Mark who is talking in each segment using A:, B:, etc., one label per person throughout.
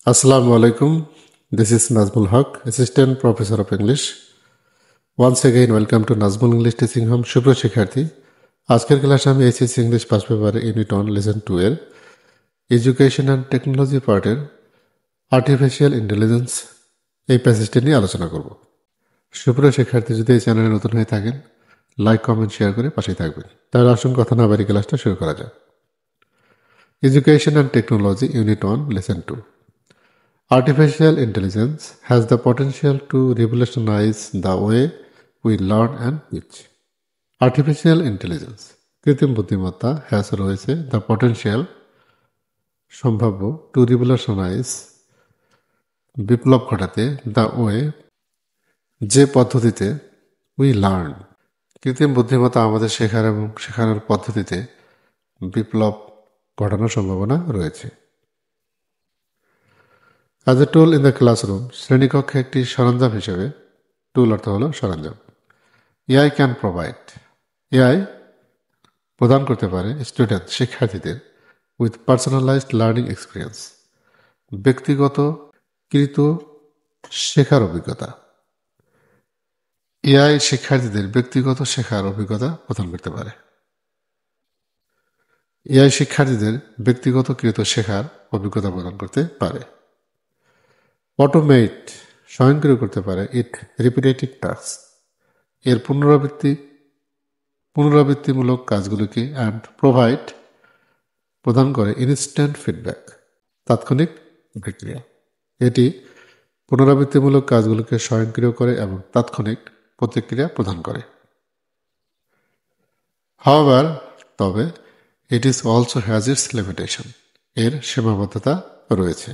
A: Assalamu alaikum. This is Nazmul Haq, Assistant Professor of English. Once again, welcome to Nazmul English Teaching Home. শুভ্র শিক্ষার্থী, আজকের ক্লাসে আমি SSC English pass পেপারে unit 1 lesson 2 এর education and technology পার্টের artificial intelligence এই প্যাসেজটি নিয়ে আলোচনা করব। শুভ্র শিক্ষার্থী, যদি এই চ্যানেলে নতুন হয়ে থাকেন, লাইক কমেন্ট শেয়ার করে পাশেই থাকবেন। তাহলে আসুন কথা না বাড়িয়ে ক্লাসটা শুরু করা যাক। Education and technology unit 1 lesson 2। Artificial intelligence has the potential to revolutionize the way we learn and teach. Artificial intelligence, কৃত্রিম বুদ্ধিমত্তা, has রয়েছে the potential, সম্ভাব্য, to revolutionize, বিপ্লব ঘটাতে, the way, যে পদ্ধতিতে, we learn. কৃত্রিম বুদ্ধিমত্তা আমাদের শেখার এবং শেখানোর পদ্ধতিতে বিপ্লব ঘটানোর সম্ভাবনা রয়েছে। As a tool in the classroom, শ্রেণীকক্ষে একটি সরঞ্জাম হিসেবে, টুল অর্থ হলো সরঞ্জাম। AI can provide, AI প্রদান করতে পারে স্টুডেন্ট শিক্ষার্থীদের উইথ পার্সোনালাইজড লার্নিং এক্সপিরিয়েন্স, ব্যক্তিগত কৃত শেখার অভিজ্ঞতা। AI শিক্ষার্থীদের ব্যক্তিগত শেখার অভিজ্ঞতা প্রদান করতে পারে। AI শিক্ষার্থীদের ব্যক্তিগত কৃত শেখার অভিজ্ঞতা প্রদান করতে পারে। অটোমেট, স্বয়ংক্রিয় করতে পারে ইট রিপিটেটিভ টাস্ক, এর পুনরাবৃত্তিমূলক কাজগুলিকে, অ্যান্ড প্রোভাইড, প্রদান করে ইনস্ট্যান্ট ফিডব্যাক, তাৎক্ষণিক প্রতিক্রিয়া। এটি পুনরাবৃত্তিমূলক কাজগুলিকে স্বয়ংক্রিয় করে এবং তাৎক্ষণিক প্রতিক্রিয়া প্রদান করে। হাওয়ার, তবে, it is also has its limitation, এর সীমাবদ্ধতা রয়েছে।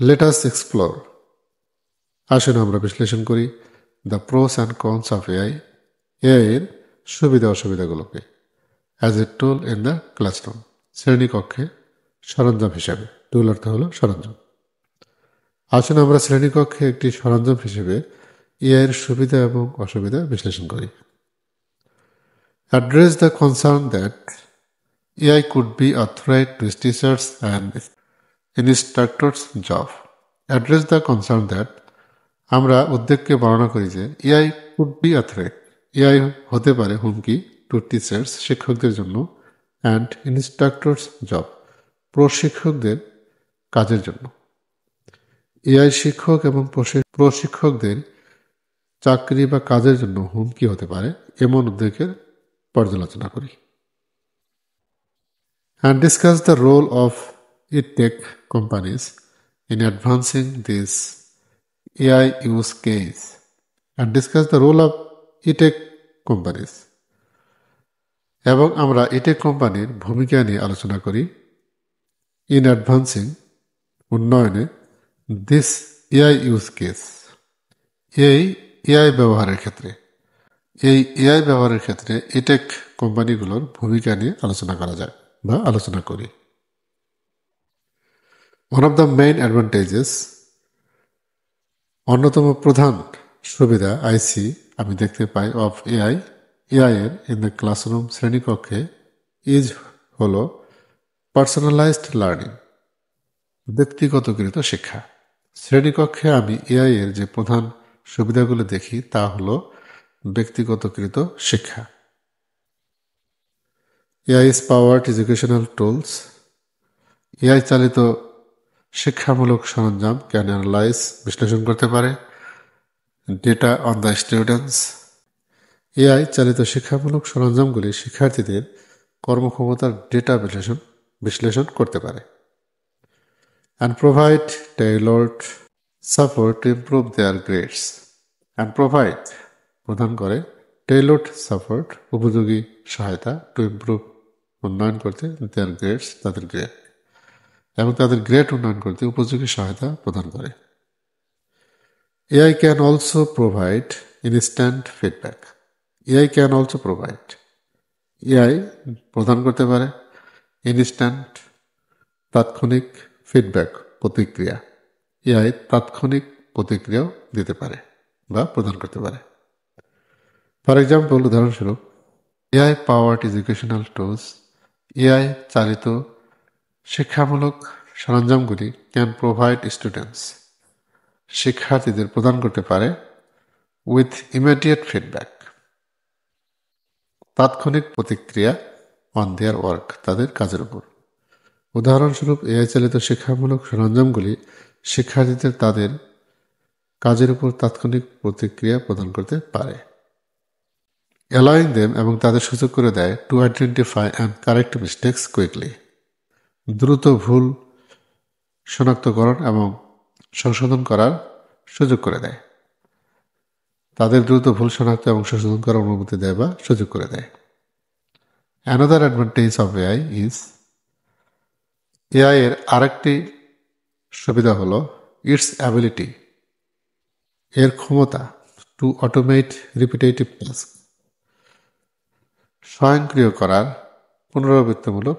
A: Let us explore, আসুন আমরা বিশ্লেষণ করি the pros and cons of AI, AI এর সুবিধা অসুবিধাগুলোকে। As a tool in the classroom, শ্রেণীকক্ষে সরঞ্জাম হিসেবে, টুল অর্থ হলো সরঞ্জাম। আসুন আমরা শ্রেণীকক্ষে একটি সরঞ্জাম হিসেবে AI এর সুবিধা এবং অসুবিধা বিশ্লেষণ করি। Address the concern that AI could be a threat to teachers and instructors job. Address the concern that, আমরা উদ্বেগকে বর্ণনা করি যে AI could be a threat, AI হতে পারে হুমকি টু টিচার্স, শিক্ষকদের জন্য, অ্যান্ড ইনস্ট্রাক্টরস জব, প্রশিক্ষকদের কাজের জন্য। AI শিক্ষক এবং প্রশিক্ষকদের চাকরি বা কাজের জন্য হুমকি হতে পারে, এমন উদ্বেগের পর্যালোচনা করি। And discuss the role of tech companies in advancing this AI use case, and discuss the role of tech companies, এবং আমরা tech কোম্পানির ভূমিকা নিয়ে আলোচনা করি ইন অ্যাডভান্সিং, উন্নয়নে, দিস AI ইউজ কেস, এই AI ব্যবহারের ক্ষেত্রে, এই AI ব্যবহারের ক্ষেত্রে tech কোম্পানিগুলোর ভূমিকা নিয়ে আলোচনা করা যায় বা আলোচনা করি। One of the main advantages, অন্যতম প্রধান সুবিধা, আমি দেখতে পাই, অফ AI এর ইন দ্য ক্লাসরুম, শ্রেণীকক্ষে, ইজ হলো পার্সোনালাইজড লার্নিং, ব্যক্তিগতকৃত শিক্ষা। শ্রেণীকক্ষে আমি AI এর যে প্রধান সুবিধাগুলো দেখি তা হলো ব্যক্তিগতকৃত শিক্ষা। AI is powered educational tools, AI চালিত শিক্ষামূলক সরঞ্জাম ক্যান অ্যানালাইজ, বিশ্লেষণ করতে পারে, data on the students, AI চালিত শিক্ষামূলক সরঞ্জামগুলি শিক্ষার্থীদের কর্মক্ষমতার ডেটা বিশ্লেষণ করতে পারে। And provide টেইলর্ড support to improve there grades, and provide, প্রদান করে, টেইলর্ড সাপোর্ট, উপযোগী সহায়তা, টু ইমপ্রুভ, উন্নয়ন করতে, দেয়ার গ্রেডস, তাদের গ্রেড, এবং তাদের গ্রেড উন্নয়ন করতে উপযোগী সহায়তা প্রদান করে। AI can also provide instant feedback, AI can also provide, AI প্রদান করতে পারে ইনস্ট্যান্ট, তাৎক্ষণিক, ফিডব্যাক, প্রতিক্রিয়া, AI তাৎক্ষণিক প্রতিক্রিয়াও দিতে পারে বা প্রদান করতে পারে। ফর এক্সাম্পল, উদাহরণস্বরূপ, AI powered educational tools, AI চালিত শিক্ষামূলক সরঞ্জামগুলি ক্যান প্রোভাইড স্টুডেন্টস শিক্ষার্থীদের প্রদান করতে পারে উইথ ইমিডিয়েট ফিডব্যাক তাৎক্ষণিক প্রতিক্রিয়া অন দেয়ার ওয়ার্ক তাদের কাজের উপর। উদাহরণস্বরূপ এআই চালিত শিক্ষামূলক সরঞ্জামগুলি শিক্ষার্থীদের তাদের কাজের উপর তাৎক্ষণিক প্রতিক্রিয়া প্রদান করতে পারে। অ্যালাউইং দেম এবং তাদের সুযোগ করে দেয় to identify and correct mistakes quickly দ্রুত ভুল শনাক্তকরণ এবং সংশোধন করার সুযোগ করে দেয়। তাদের দ্রুত ভুল শনাক্ত এবং সংশোধন করার অনুমতি দেয় বা সুযোগ করে দেয়। Another advantage of AI is AI এর আরেকটি সুবিধা হলো ইটস অ্যাবিলিটি এর ক্ষমতা টু অটোমেট রিপিটেটিভ টাস্ক স্বয়ংক্রিয় করার পুনরাবৃত্তিমূলক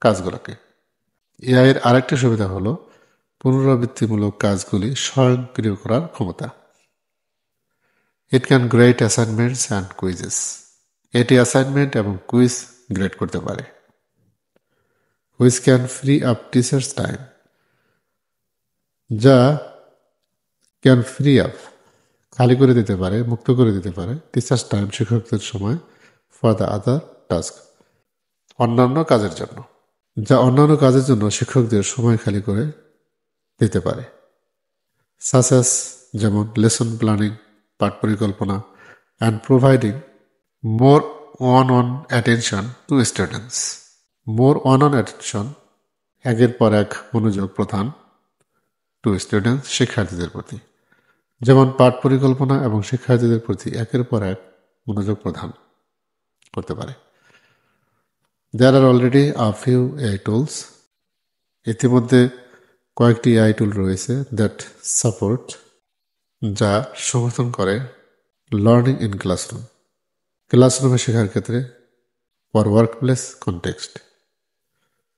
A: কাজগুলোকে। এআই এর আরেকটি সুবিধা হলো পুনরাবৃত্তিমূলক কাজগুলি স্বয়ংক্রিয় করার ক্ষমতা। It can grade assignments and quizzes এটি অ্যাসাইনমেন্ট এবং কুইজ গ্রেড করতে পারে। Which can free up teachers time যা ক্যান ফ্রি আপ খালি করে দিতে পারে, মুক্ত করে দিতে পারে টিচার্স টাইম শিক্ষকদের সময় ফর দ্য আদার টাস্ক অন্যান্য কাজের জন্য, যা অন্যান্য কাজের জন্য শিক্ষকদের সময় খালি করে দিতে পারে। সাসেস যেমন লেসন প্ল্যানিং পাঠ পরিকল্পনা and providing more on attention to students more on attention একের পর এক মনোযোগ প্রদান টু স্টুডেন্টস শিক্ষার্থীদের প্রতি, যেমন পাঠ পরিকল্পনা এবং শিক্ষার্থীদের প্রতি একের পর এক মনোযোগ প্রদান করতে পারে। There are already a few AI tools ইতিমধ্যে কয়েকটি AI টুল রয়েছে দ্যাট সাপোর্ট যা সমর্থন করে লার্নিং ইন ক্লাসরুম ক্লাসরুমে শেখার ক্ষেত্রে ফর ওয়ার্কপ্লেস কনটেক্সট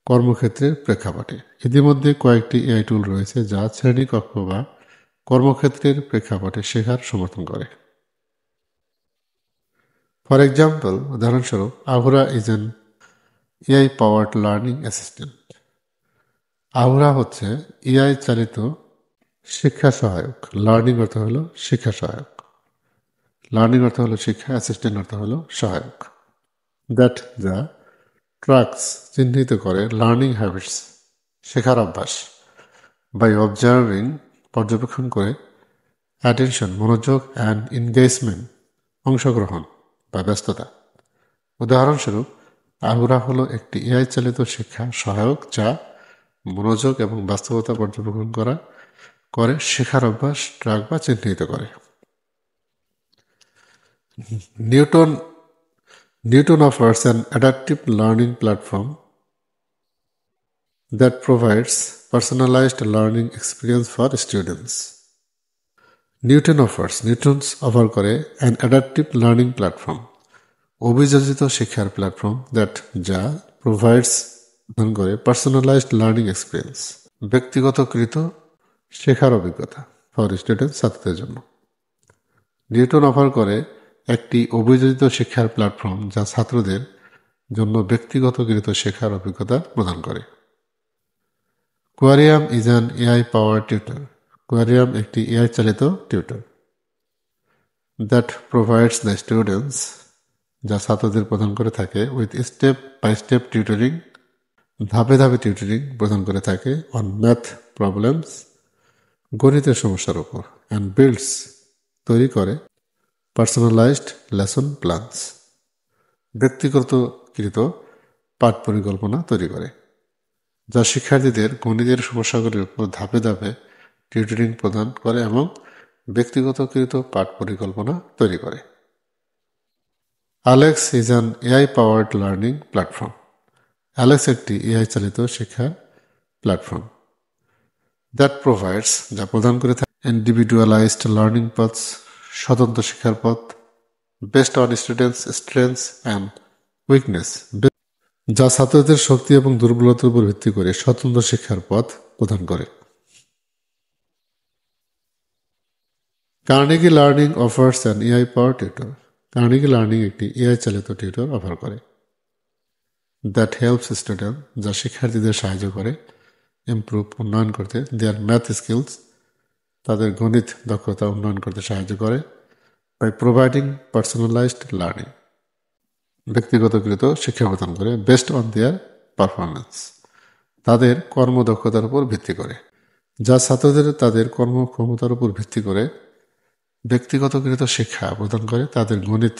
A: কর্মক্ষেত্রের প্রেক্ষাপটে। ইতিমধ্যে কয়েকটি AI টুল রয়েছে যা শ্রেণীকক্ষ বা কর্মক্ষেত্রের প্রেক্ষাপটে শেখার সমর্থন করে। ফর এক্সাম্পল উদাহরণস্বরূপ Ahura is an AI powered learning assistant Ahura হচ্ছে এআই চালিত শিক্ষা সহায়ক। লার্নিং অর্থ হলো শিক্ষা সহায়ক, লার্নিং অর্থ হলো শিক্ষা, অ্যাসিস্ট্যান্ট অর্থ হলো সহায়ক। দ্যাট যা ট্র্যাকস চিহ্নিত করে লার্নিং হ্যাবিটস শেখার অভ্যাস বাই অবজার্ভিং পর্যবেক্ষণ করে অ্যাটেনশন মনোযোগ অ্যান্ড এনগেজমেন্ট অংশগ্রহণ বা ব্যস্ততা। উদাহরণস্বরূপ আহুরা হলো একটি এআই চালিত শিক্ষা সহায়ক যা মনোযোগ এবং বাস্তবতা পর্যবেক্ষণ করে শেখার অভ্যাস ট্র্যাক বা চিহ্নিত করে। Newton offers an adaptive learning platform that provides personalized learning experience for students. Newtons offer করে an adaptive learning platform অভিযোজিত শিক্ষার প্ল্যাটফর্ম দ্যাট যা প্রোভাইডস প্রদান করে পার্সোনালাইজড লার্নিং এক্সপিরিয়েন্স ব্যক্তিগতকৃত শেখার অভিজ্ঞতা ফর স্টুডেন্টস ছাত্রদের জন্য। নিউটন অফার করে একটি অভিযোজিত শিক্ষার প্ল্যাটফর্ম যা ছাত্রদের জন্য ব্যক্তিগতকৃত শেখার অভিজ্ঞতা প্রদান করে। Querium is an AI power tutor Querium একটি এআই চালিত tutor that provides the students যা ছাত্রদের প্রদান করে থাকে with step by step tutoring ধাপে ধাপে টিউটরিং প্রদান করে থাকে অন ম্যাথ প্রবলেমস গণিতের সমস্যার উপর অ্যান্ড বিল্ডস তৈরি করে পার্সোনালাইজড লেসন প্ল্যানস ব্যক্তিগতকৃত পাঠ পরিকল্পনা তৈরি করে, যা শিক্ষার্থীদের গণিতের সমস্যাগুলির উপর ধাপে ধাপে টিউটরিং প্রদান করে এবং ব্যক্তিগতকৃত পাঠ পরিকল্পনা তৈরি করে। Alex is an AI powered learning platform Alex একটি এআই চালিত শিক্ষা প্ল্যাটফর্ম দ্যাট প্রোভাইডস যা প্রদান করে থাকে ইন্ডিভিজুয়ালাইজড লার্নিং পাথস স্বতন্ত্র শিক্ষার পথ based on students strengths and weakness যা ছাত্রদের শক্তি এবং দুর্বলতার উপর ভিত্তি করে স্বতন্ত্র শিক্ষার পথ প্রদান করে। Carnegie learning offers an AI power tutor Carnegie learning একটি এআই চালিত টিউটর অফার করে দ্যাট হেল্পস স্টুডেন্ট যা শিক্ষার্থীদের সাহায্য করে ইমপ্রুভ উন্নয়ন করতে, দেয়ার ম্যাথ স্কিলস তাদের গণিত দক্ষতা উন্নয়ন করতে সাহায্য করে, বাই প্রোভাইডিং পার্সোনালাইজড লার্নিং ব্যক্তিগতকৃত শিক্ষা প্রদান করে, বেস্ট অন দেয়ার পারফরমেন্স তাদের কর্মদক্ষতার উপর ভিত্তি করে, যা ছাত্রদের তাদের কর্মক্ষমতার উপর ভিত্তি করে ব্যক্তিগতকৃত শিক্ষা প্রদান করে, তাদের গণিত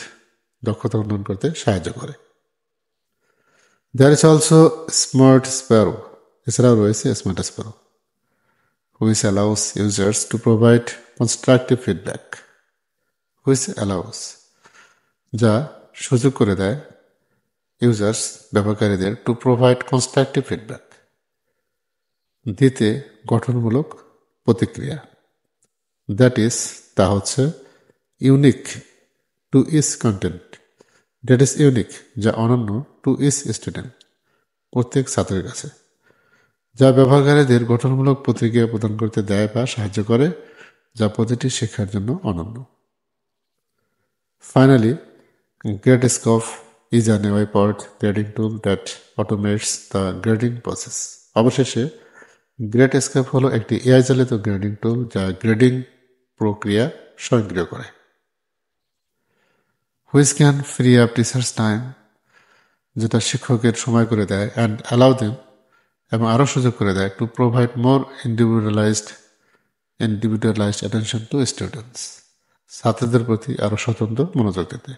A: দক্ষতা উন্নয়ন করতে সাহায্য করে। There is also smart sparrow, এছাড়াও রয়েছে smart sparrow, which allows users to provide constructive feedback, which allows যা সুযোগ করে দেয় ইউজার্স ব্যবহারকারীদের টু প্রোভাইড কনস্ট্রাকটিভ ফিডব্যাক দিতে গঠনমূলক প্রতিক্রিয়া, দ্যাট ইজ তা হচ্ছে unique to its content, that is unique যা অনন্য টু ইস স্টুডেন্ট প্রত্যেক ছাত্রের কাছে, যা ব্যবহারকারীদের গঠনমূলক প্রতিক্রিয়া প্রদান করতে দেয় বা সাহায্য করে, যা প্রতিটি শিক্ষার জন্য অনন্য। Finally, Gradescope is an AI-powered grading tool that automates the grading process. অবশেষে গ্রেডস্কোপ হলো একটি এআই চালিত গ্রেডিং টুল যা গ্রেডিং প্রক্রিয়া স্বয়ংক্রিয় করে। Which can free up teachers time, যেটা শিক্ষকের সময় করে দেয়, অ্যান্ড অ্যালাউ দেম এবং আরও সুযোগ করে দেয় to provide more individualised attention to students, ছাত্রদের প্রতি আরও স্বতন্ত্র মনোযোগ দিতে,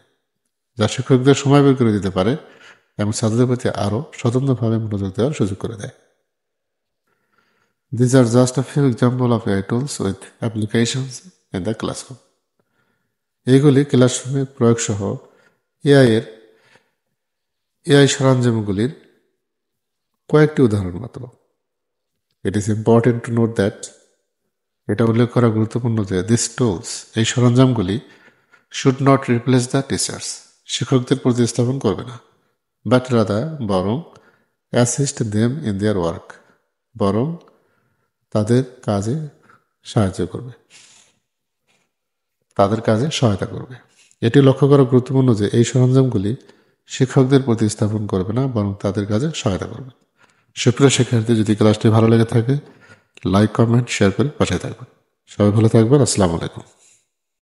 A: যা শিক্ষকদের সময় বের করে দিতে পারে এবং ছাত্রদের প্রতি আরও স্বতন্ত্রভাবে মনোযোগ দেওয়ার সুযোগ করে দেয়। These are just a few examples of AI tools with applications in the classroom. এইগুলি ক্লাসরুমে প্রয়োগ সহ এআই সরঞ্জামগুলির কয়েকটি উদাহরণ মাত্র। It is important to note that এটা উল্লেখ করা গুরুত্বপূর্ণ যে দিস টুলস এই সরঞ্জামগুলি should not replace the teachers শিক্ষকদের প্রতিস্থাপন করবে না, বাট রাদার বরং assist them in their work বরং তাদের কাজে সাহায্য করবে, তাদের কাজে সহায়তা করবে। এটি লক্ষ্য করা গুরুত্বপূর্ণ যে এই সরঞ্জামগুলি শিক্ষকদের প্রতিস্থাপন করবে না, বরং তাদের কাজে সহায়তা করবে। সুপ্রিয় শিক্ষার্থী, যদি ক্লাসটি ভালো লেগে থাকে লাইক, কমেন্ট, শেয়ার করে পাশে থাকবেন। সবাই ভালো থাকবেন। আসসালামু আলাইকুম।